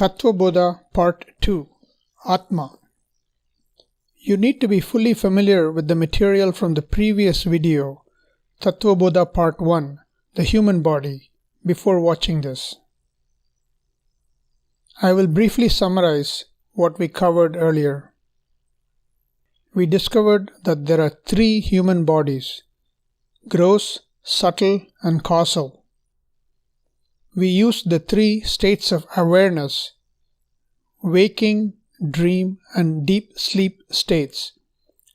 Tathva Bodha Part 2 Atma. You need to be fully familiar with the material from the previous video, Tathva Bodha Part 1, the human body, before watching this. I will briefly summarize what we covered earlier. We discovered that there are three human bodies: gross, subtle, and causal. We used the three states of awareness, waking, dream, and deep sleep states,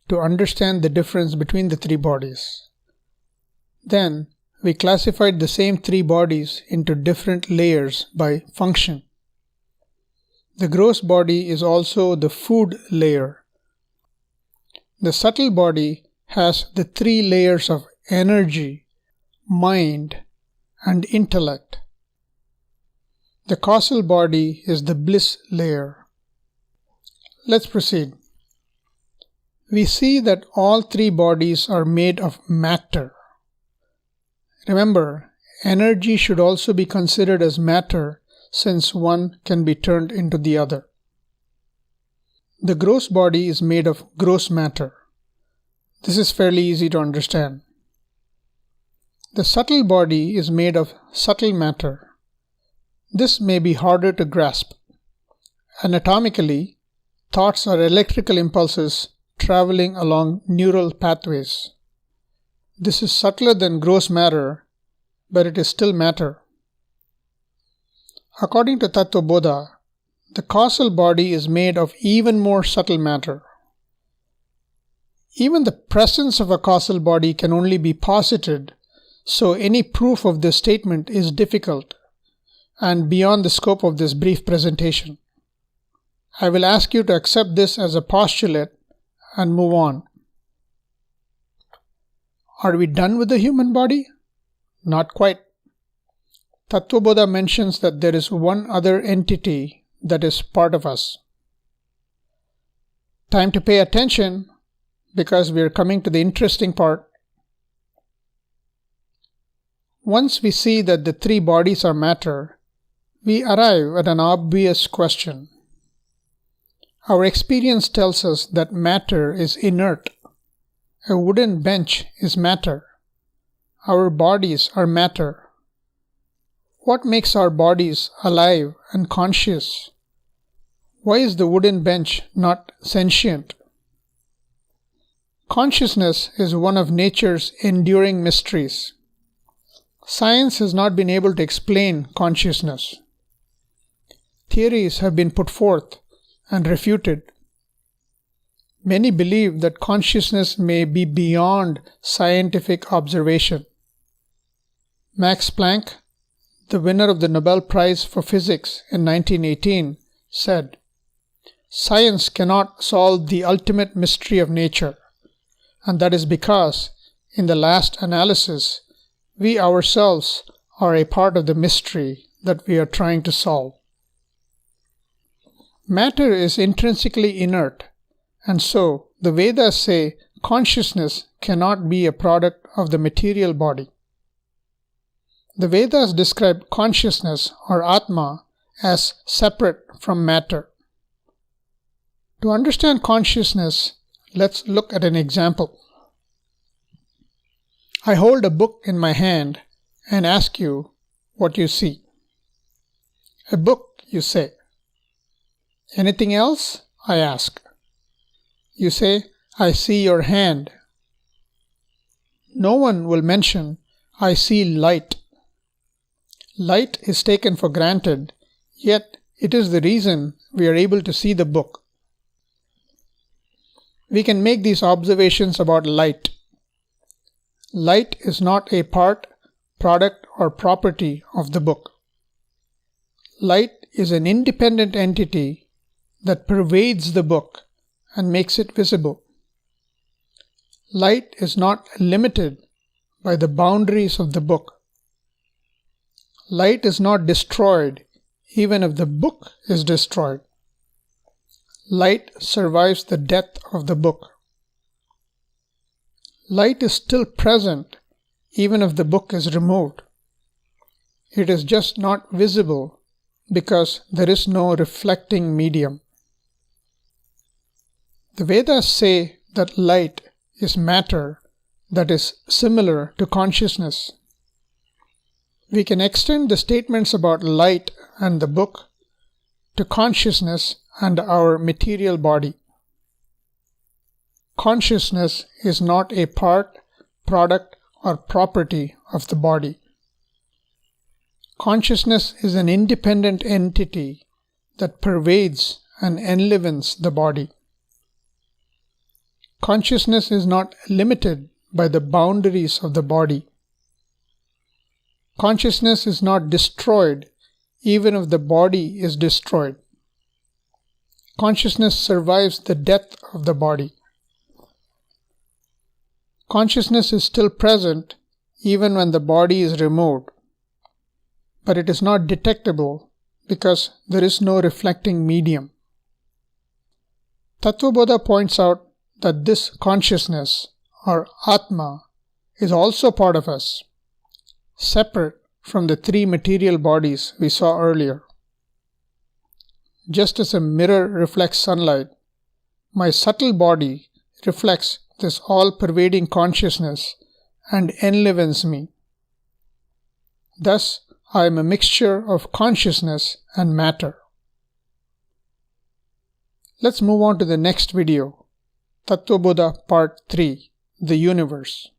to understand the difference between the three bodies. Then, we classified the same three bodies into different layers by function. The gross body is also the food layer. The subtle body has the three layers of energy, mind, and intellect. The causal body is the bliss layer. Let's proceed. We see that all three bodies are made of matter. Remember, energy should also be considered as matter, since one can be turned into the other. The gross body is made of gross matter. This is fairly easy to understand. The subtle body is made of subtle matter. This may be harder to grasp. Anatomically, thoughts are electrical impulses traveling along neural pathways. This is subtler than gross matter, but it is still matter. According to Tathva Bodha, the causal body is made of even more subtle matter. Even the presence of a causal body can only be posited, so any proof of this statement is difficult and beyond the scope of this brief presentation. I will ask you to accept this as a postulate and move on. Are we done with the human body? Not quite. Tathva Bodha mentions that there is one other entity that is part of us. Time to pay attention, because we are coming to the interesting part. Once we see that the three bodies are matter, we arrive at an obvious question. Our experience tells us that matter is inert. A wooden bench is matter. Our bodies are matter. What makes our bodies alive and conscious? Why is the wooden bench not sentient? Consciousness is one of nature's enduring mysteries. Science has not been able to explain consciousness. Theories have been put forth and refuted. Many believe that consciousness may be beyond scientific observation. Max Planck, the winner of the Nobel Prize for Physics in 1918, said, "Science cannot solve the ultimate mystery of nature, and that is because, in the last analysis, we ourselves are a part of the mystery that we are trying to solve." Matter is intrinsically inert, and so the Vedas say consciousness cannot be a product of the material body. The Vedas describe consciousness or Atma as separate from matter. To understand consciousness, let's look at an example. I hold a book in my hand and ask you what you see. A book, you say. Anything else? I ask. You say, I see your hand. No one will mention, I see light. Light is taken for granted, yet it is the reason we are able to see the book. We can make these observations about light. Light is not a part, product, or property of the book. Light is an independent entity that pervades the book and makes it visible. Light is not limited by the boundaries of the book. Light is not destroyed even if the book is destroyed. Light survives the death of the book. Light is still present even if the book is removed. It is just not visible because there is no reflecting medium. The Vedas say that light is matter that is similar to consciousness. We can extend the statements about light and the book to consciousness and our material body. Consciousness is not a part, product, or property of the body. Consciousness is an independent entity that pervades and enlivens the body. Consciousness is not limited by the boundaries of the body. Consciousness is not destroyed even if the body is destroyed. Consciousness survives the death of the body. Consciousness is still present even when the body is removed, but it is not detectable because there is no reflecting medium. Tathva Bodha points out that this consciousness, or Atma, is also part of us, separate from the three material bodies we saw earlier. Just as a mirror reflects sunlight, my subtle body reflects this all-pervading consciousness and enlivens me. Thus, I am a mixture of consciousness and matter. Let's move on to the next video, Tathva Bodha Part 3, The Universe.